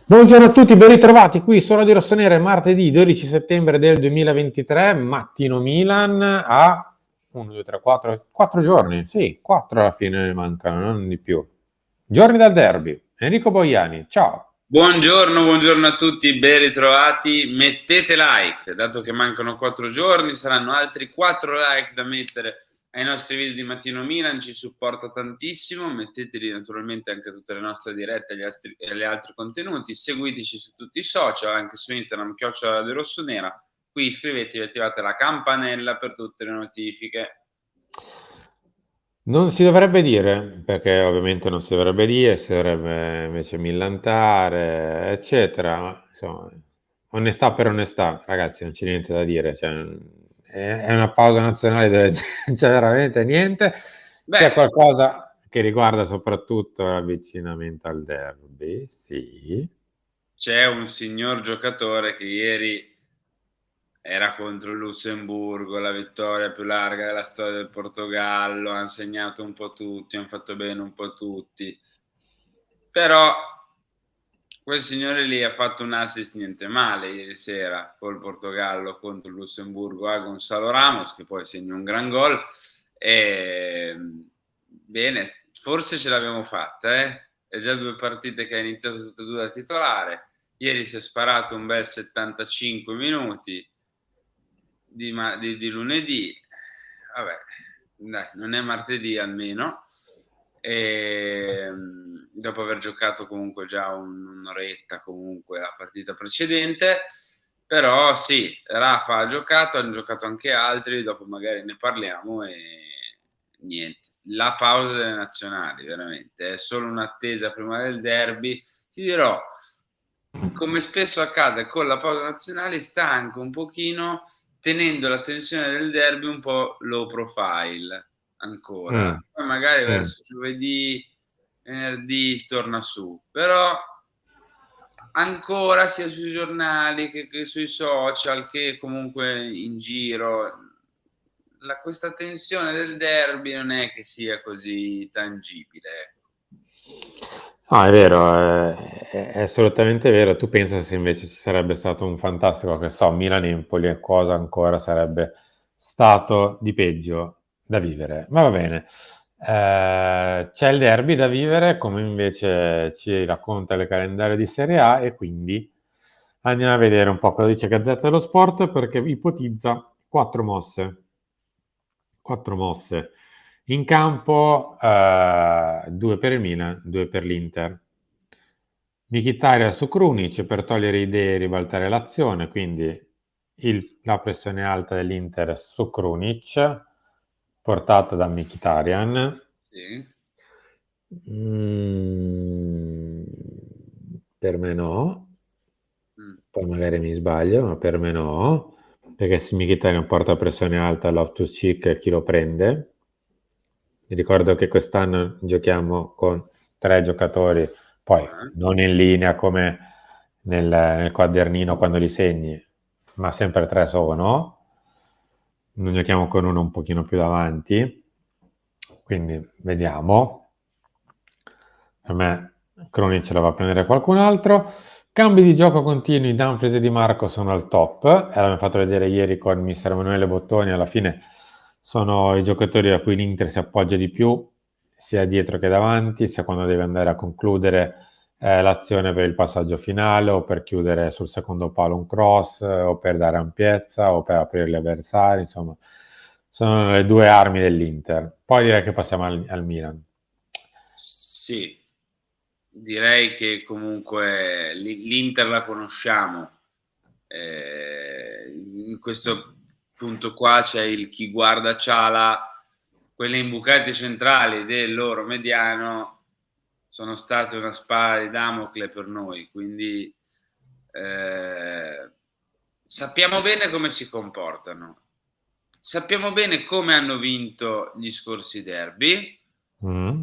Buongiorno a tutti, ben ritrovati qui su Radio Rossonera, martedì 12 settembre del 2023, mattino Milan a 1, 2, 3, 4 giorni, sì, 4 alla fine ne mancano, non di più. Giorni dal derby. Enrico Boiani, ciao. Buongiorno a tutti, ben ritrovati. Mettete like, dato che mancano 4 giorni, saranno altri 4 like da mettere ai nostri video di Mattino Milan, ci supporta tantissimo. Metteteli naturalmente anche a tutte le nostre dirette e agli altri contenuti. Seguiteci su tutti i social, anche su Instagram, @Radio Rossonera. Qui iscrivetevi e attivate la campanella per tutte le notifiche. Non si dovrebbe dire, perché ovviamente non si dovrebbe dire, si dovrebbe invece millantare, eccetera. Ma, insomma, onestà per onestà, ragazzi, non c'è niente da dire. Cioè, è una pausa nazionale dove non c'è veramente niente. C'è Beh, qualcosa che riguarda soprattutto l'avvicinamento al derby, sì. c'è un signor giocatore che ieri era contro il Lussemburgo, la vittoria più larga della storia del Portogallo, han segnato un po' tutti, han fatto bene un po' tutti. Però quel signore lì ha fatto un assist niente male ieri sera col Portogallo contro il Lussemburgo a Gonzalo Ramos, che poi segna un gran gol. E, bene, forse ce l'abbiamo fatta, eh? È già 2 partite che ha iniziato tutte e 2 da titolare. Ieri si è sparato un bel 75 minuti di lunedì. Vabbè, dai, non è martedì almeno. E, dopo aver giocato comunque già un'oretta comunque la partita precedente, però sì, Rafa ha giocato, hanno giocato anche altri, dopo magari ne parliamo. E niente, la pausa delle nazionali veramente è solo un'attesa prima del derby. Ti dirò, come spesso accade con la pausa nazionale, sta anche un pochino tenendo la tensione del derby un po' low profile ancora. Mm, Poi magari mm. verso giovedì, venerdì torna su, però ancora sia sui giornali che sui social che comunque in giro questa tensione del derby non è che sia così tangibile, ecco. No, è vero, è assolutamente vero. Tu pensa se invece ci sarebbe stato un fantastico, che so, Milan-Empoli e cosa ancora sarebbe stato di peggio da vivere. Ma va bene. C'è il derby da vivere, come invece ci racconta il calendario di Serie A, e quindi andiamo a vedere un po' cosa dice Gazzetta dello Sport, perché ipotizza 4 mosse. 4 mosse. In campo 2 per il Milan, 2 per l'Inter. Mkhitaryan su Krunic per togliere idee e ribaltare l'azione, quindi la pressione alta dell'Inter su Krunic, portata da Mkhitaryan. Sì. Mm, per me no, Mm. poi magari mi sbaglio, ma per me no, perché se Mkhitaryan porta pressione alta, Loftus-Cheek chi lo prende? Vi ricordo che quest'anno giochiamo con 3 giocatori, poi Ah. non in linea come nel quadernino quando li segni, ma sempre 3 sono. Non giochiamo con uno un pochino più davanti, quindi vediamo. Per me Kronic la va a prendere qualcun altro. Cambi di gioco continui, Dumfries e Di Marco sono al top, e l'abbiamo fatto vedere ieri con mister Emanuele Bottoni. Alla fine sono i giocatori a cui l'Inter si appoggia di più, sia dietro che davanti, sia quando deve andare a concludere l'azione per il passaggio finale, o per chiudere sul secondo palo un cross, o per dare ampiezza, o per aprire gli avversari. Insomma, sono le 2 armi dell'Inter. Poi direi che passiamo al Milan. Sì, direi che comunque l'Inter la conosciamo. In questo punto qua c'è il chi guarda Ciala, quelle imbucate centrali del loro mediano sono state una spada di Damocle per noi, quindi sappiamo bene come si comportano, sappiamo bene come hanno vinto gli scorsi derby. Mm.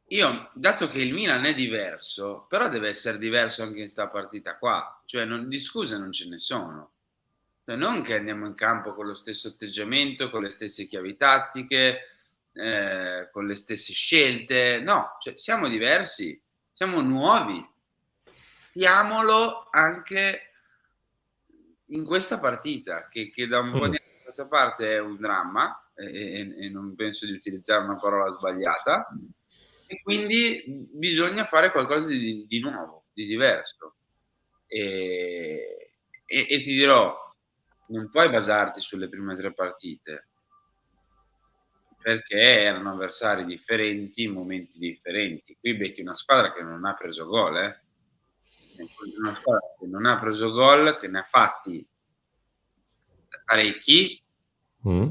Io, dato che il Milan è diverso, però deve essere diverso anche in sta partita qua, cioè di scuse non ce ne sono. Cioè, non che andiamo in campo con lo stesso atteggiamento, con le stesse chiavi tattiche, con le stesse scelte, no, cioè, siamo diversi, siamo nuovi. gestiamolo anche in questa partita, che da un po' di anni a questa parte è un dramma, e non penso di utilizzare una parola sbagliata, e quindi bisogna fare qualcosa di nuovo, di diverso. E ti dirò, non puoi basarti sulle prime 3 partite, perché erano avversari differenti, in momenti differenti. Qui becchi una squadra che non ha preso gol, una squadra che non ha preso gol, che ne ha fatti parecchi, Mm.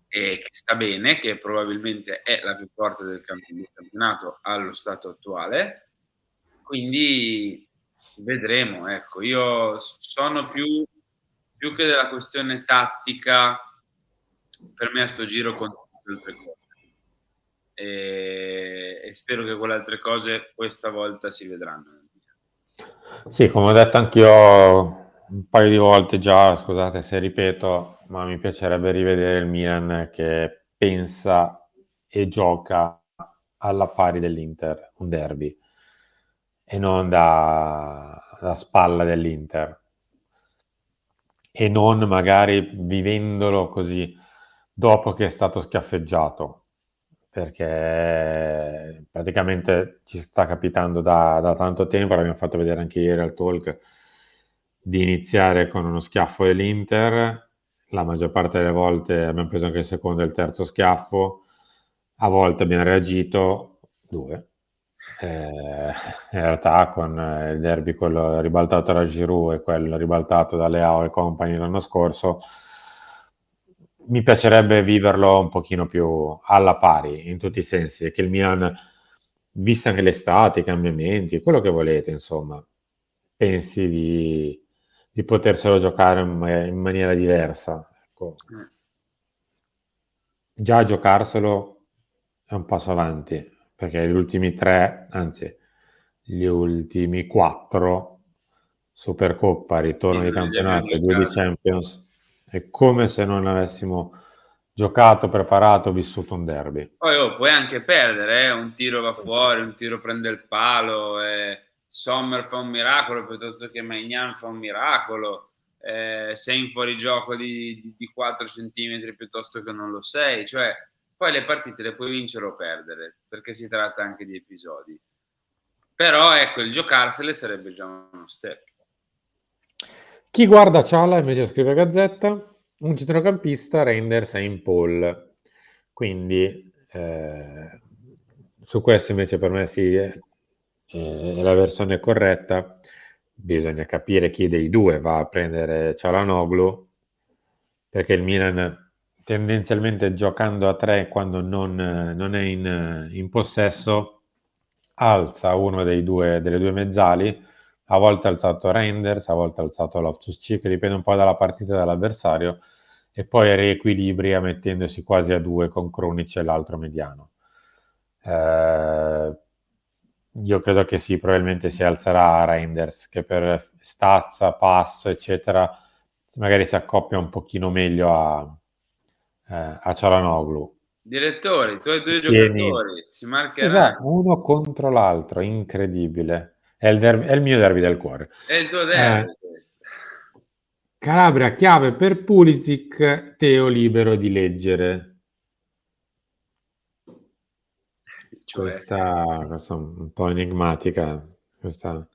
e che sta bene, che probabilmente è la più forte del campionato allo stato attuale. Quindi vedremo, ecco. Io sono più che della questione tattica, per me a sto giro contano altre cose. E spero che quelle altre cose questa volta si vedranno. Sì, come ho detto anch'io un paio di volte già, scusate se ripeto, ma mi piacerebbe rivedere il Milan che pensa e gioca alla pari dell'Inter, un derby, e non da spalla dell'Inter, e non magari vivendolo così dopo che è stato schiaffeggiato, perché praticamente ci sta capitando da tanto tempo, l'abbiamo fatto vedere anche ieri al talk, di iniziare con uno schiaffo dell'Inter, la maggior parte delle volte abbiamo preso anche il secondo e il terzo schiaffo, a volte abbiamo reagito, due. In realtà con il derby, quello ribaltato da Giroud e quello ribaltato da Leao e compagni l'anno scorso, mi piacerebbe viverlo un pochino più alla pari in tutti i sensi, e che il Milan, vista anche l'estate, i cambiamenti, quello che volete, insomma, pensi di poterselo giocare in maniera diversa. Ecco. Eh. Già giocarselo è un passo avanti, perché gli ultimi tre, anzi, gli ultimi quattro, Supercoppa, Sì, ritorno di non li abbiamo campionato e due di giocati. Champions, è come se non avessimo giocato, preparato, vissuto un derby. Poi puoi anche perdere, un tiro va fuori, un tiro prende il palo, Sommer fa un miracolo piuttosto che Maignan fa un miracolo, sei in fuorigioco di 4 centimetri piuttosto che non lo sei, cioè poi le partite le puoi vincere o perdere, perché si tratta anche di episodi. Però ecco, il giocarsele sarebbe già uno step. Chi guarda Ciala invece scrive Gazzetta, un centrocampista Reinders è in pole, quindi su questo invece per me sì, è la versione corretta. Bisogna capire chi dei due va a prendere Cialanoglu, perché il Milan tendenzialmente giocando a tre quando non è in possesso alza uno delle due mezzali, a volte ha alzato Reinders, a volte ha alzato Loftus-Cheek, dipende un po' dalla partita e dall'avversario, e poi riequilibria mettendosi quasi a due con Krunic e l'altro mediano. Io credo che sì, probabilmente si alzerà Reinders, che per stazza, passo, eccetera, magari si accoppia un pochino meglio a Cialanoglu. Direttori, i tuoi due Tieni, giocatori si esatto, marcheranno. uno contro l'altro, incredibile. È il mio derby del cuore. È il tuo Eh, derby questo. Calabria, chiave per Pulisic, Teo libero di leggere. Cioè, Questa è un po' enigmatica, questa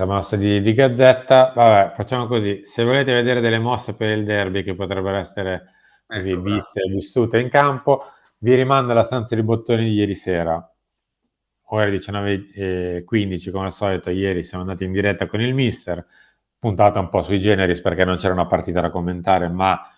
mossa di Gazzetta. Vabbè, facciamo così. Se volete vedere delle mosse per il derby che potrebbero essere così ecco, bravo. viste e vissute in campo, vi rimando alla stanza di bottoni di ieri sera, ore 19:15, come al solito. Ieri siamo andati in diretta con il mister, puntata un po' sui generis perché non c'era una partita da commentare, ma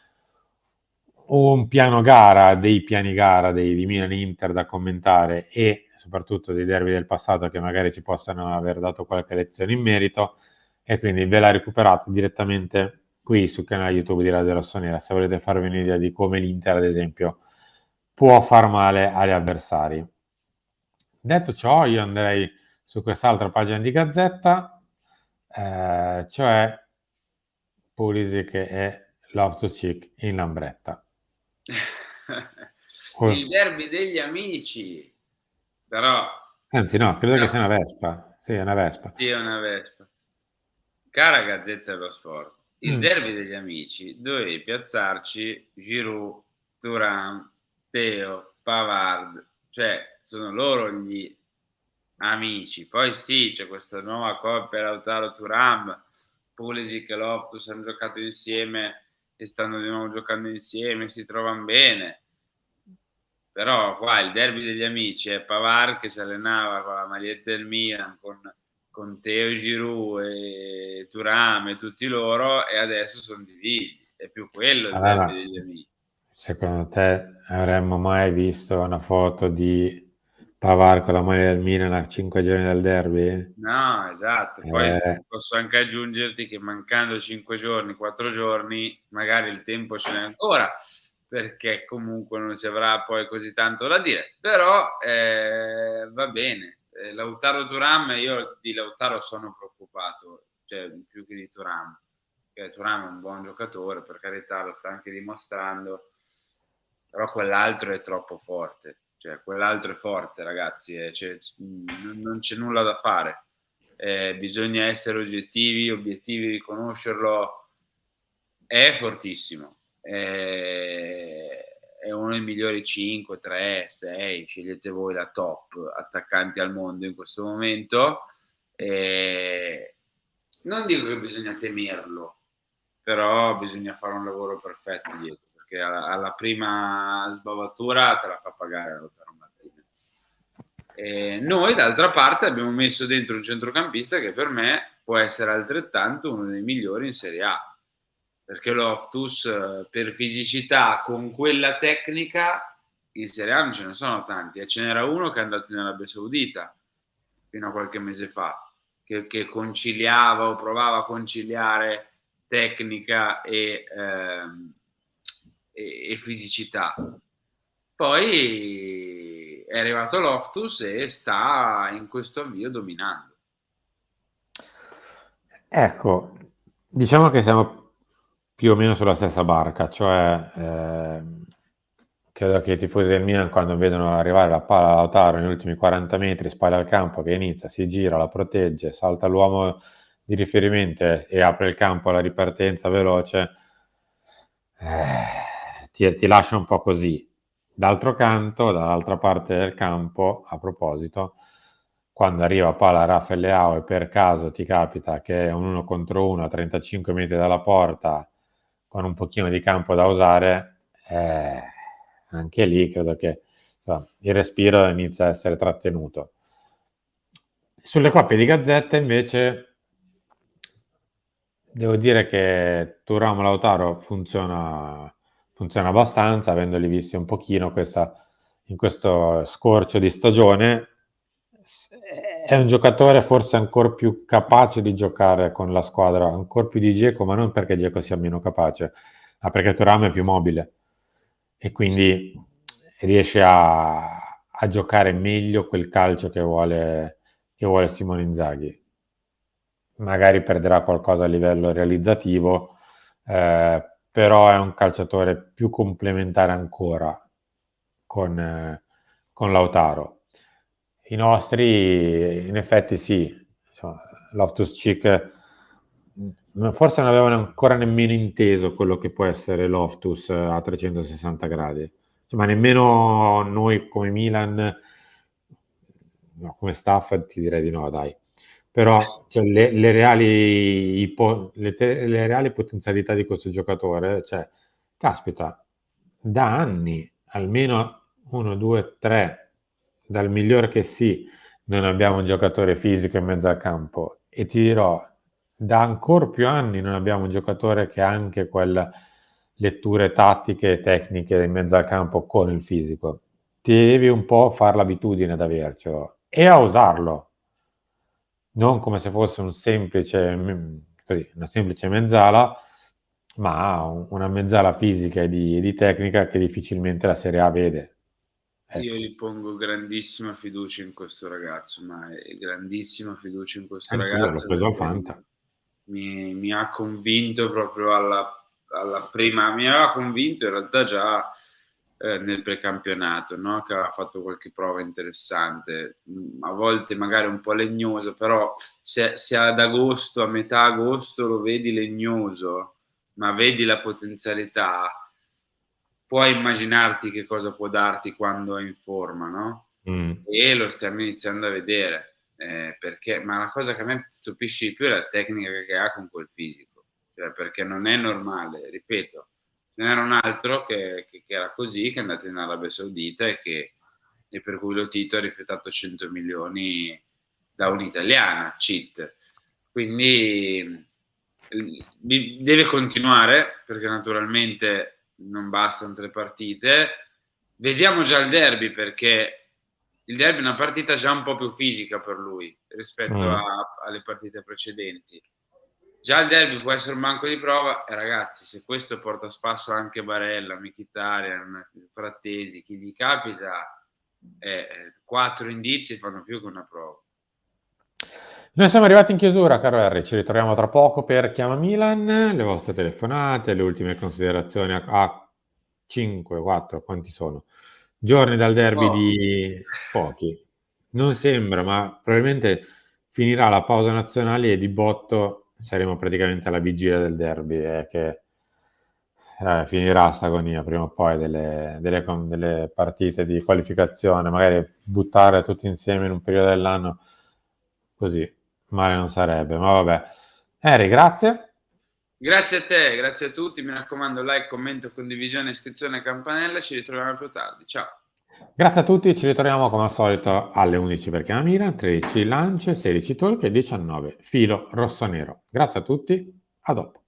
un piano gara, dei piani gara di Milan e Inter da commentare, e soprattutto dei derby del passato che magari ci possano aver dato qualche lezione in merito, e quindi ve la recuperate direttamente qui sul canale YouTube di Radio Rossonera se volete farvi un'idea di come l'Inter, ad esempio, può far male agli avversari. Detto ciò, io andrei su quest'altra pagina di Gazzetta, cioè Pulisic e Loftus-Cheek in Lambretta. Il derby degli amici. Però Anzi, no, credo che no, sia una Vespa. Sì, è una Vespa. Sì, è una Vespa. Cara Gazzetta dello Sport, il derby degli amici dovevi piazzarci Giroud, Thuram, Theo, Pavard, cioè sono loro gli amici. Poi sì, c'è questa nuova coppia Lautaro Thuram, Pulisic e Loftus han giocato insieme e stanno di nuovo giocando insieme, si trovan bene. Però qua il derby degli amici è Pavard che si allenava con la maglietta del Milan, con Theo Giroud e Thuram e tutti loro, e adesso sono divisi. È più quello il derby Allora, degli amici. secondo te avremmo mai visto una foto di Pavard con la maglia del Milan a 5 giorni dal derby? No, esatto. Poi Eh, posso anche aggiungerti che mancando 5 giorni, 4 giorni, magari il tempo ce n'è ancora, perché comunque non si avrà poi così tanto da dire. Però va bene. Lautaro Thuram, io di Lautaro sono preoccupato, cioè più che di Thuram. Perché Thuram è un buon giocatore, per carità, lo sta anche dimostrando, però quell'altro è troppo forte. Cioè, quell'altro è forte, ragazzi, non c'è nulla da fare. Bisogna essere obiettivi, riconoscerlo. È fortissimo. È uno dei migliori 5, 3, 6, scegliete voi la top attaccanti al mondo in questo momento. Non dico che bisogna temerlo, però bisogna fare un lavoro perfetto dietro, perché alla prima sbavatura te la fa pagare Lautaro Martinez. Noi d'altra parte abbiamo messo dentro un centrocampista che per me può essere altrettanto uno dei migliori in Serie A, perché Loftus per fisicità con quella tecnica in Serie A non ce ne sono tanti, e ce n'era uno che è andato in Arabia Saudita fino a qualche mese fa, che conciliava o provava a conciliare tecnica e fisicità. Poi è arrivato Loftus e sta in questo avvio dominando. ecco, diciamo che siamo più o meno sulla stessa barca, cioè credo che i tifosi del Milan quando vedono arrivare la palla a Lautaro negli ultimi 40 metri, spalla al campo che inizia, si gira, la protegge, salta l'uomo di riferimento e apre il campo alla ripartenza veloce, ti lascia un po' così. D'altro canto, dall'altra parte del campo, a proposito, quando arriva palla Rafael Leao e per caso ti capita che è un 1 contro 1 a 35 metri dalla porta con un pochino di campo da usare, anche lì credo che insomma, il respiro inizia a essere trattenuto. Sulle coppie di Gazzetta invece devo dire che Thuram Lautaro funziona abbastanza, avendoli visti un pochino in questo scorcio di stagione. È un giocatore forse ancora più capace di giocare con la squadra, ancora più di Dzeko, ma non perché Dzeko sia meno capace, ma perché Thuram è più mobile e quindi riesce a giocare meglio quel calcio che vuole Simone Inzaghi. Magari perderà qualcosa a livello realizzativo, però è un calciatore più complementare ancora con Lautaro. I nostri, in effetti, sì, insomma, Loftus-Cheek forse non avevano ancora nemmeno inteso quello che può essere Loftus a 360 gradi, ma nemmeno noi come Milan, no, come staff ti direi di no, dai. Però cioè, le reali potenzialità di questo giocatore, cioè, caspita, da anni, almeno 1, 2, 3, dal migliore che sì, non abbiamo un giocatore fisico in mezzo al campo. E ti dirò, da ancora più anni non abbiamo un giocatore che ha anche quelle letture tattiche e tecniche in mezzo al campo con il fisico. Ti devi un po' fare l'abitudine ad avercelo e a usarlo non come se fosse così, una semplice mezzala, ma una mezzala fisica e di tecnica che difficilmente la Serie A vede. Io Ecco. gli pongo grandissima fiducia in questo ragazzo, ma è grandissima fiducia in questo Anch'io l'ho ragazzo preso al perché Fanta. mi ha convinto proprio alla prima, mi aveva convinto in realtà già nel precampionato, no? Che aveva fatto qualche prova interessante, a volte magari un po' legnoso, però se ad agosto, a metà agosto lo vedi legnoso, ma vedi la potenzialità, puoi immaginarti che cosa può darti quando è in forma, no? E lo stiamo iniziando a vedere, perché, ma la cosa che a me stupisce di più è la tecnica che ha con quel fisico, cioè, perché non è normale, ripeto, ce n'era un altro che era così, che è andato in Arabia Saudita e per cui lo Tito ha rifiutato 100 milioni da un'italiana, cheat. Quindi deve continuare, perché naturalmente non bastano 3 partite. Vediamo già il derby, perché il derby è una partita già un po' più fisica per lui rispetto alle partite precedenti. Già il derby può essere un banco di prova, e ragazzi, se questo porta a spasso anche Barella, Mkhitaryan, Frattesi, chi gli capita, 4 indizi fanno più che una prova. Noi siamo arrivati in chiusura, caro Harry, ci ritroviamo tra poco per Chiama Milan, le vostre telefonate, le ultime considerazioni a 5, 4, quanti sono? Giorni dal derby di pochi. Non sembra, ma probabilmente finirà la pausa nazionale e di botto saremo praticamente alla vigilia del derby, che finirà sta agonia prima o poi delle partite di qualificazione, magari buttare tutti insieme in un periodo dell'anno, così male non sarebbe, ma vabbè. Harry, grazie. Grazie a te, grazie a tutti, mi raccomando, like, commento, condivisione, iscrizione e campanella, ci ritroviamo più tardi, ciao. Grazie a tutti, ci ritroviamo come al solito alle 11 per Chiama Milan, 13 Lance, 16 Talk e 19 Filo Rossonero. Grazie a tutti, a dopo.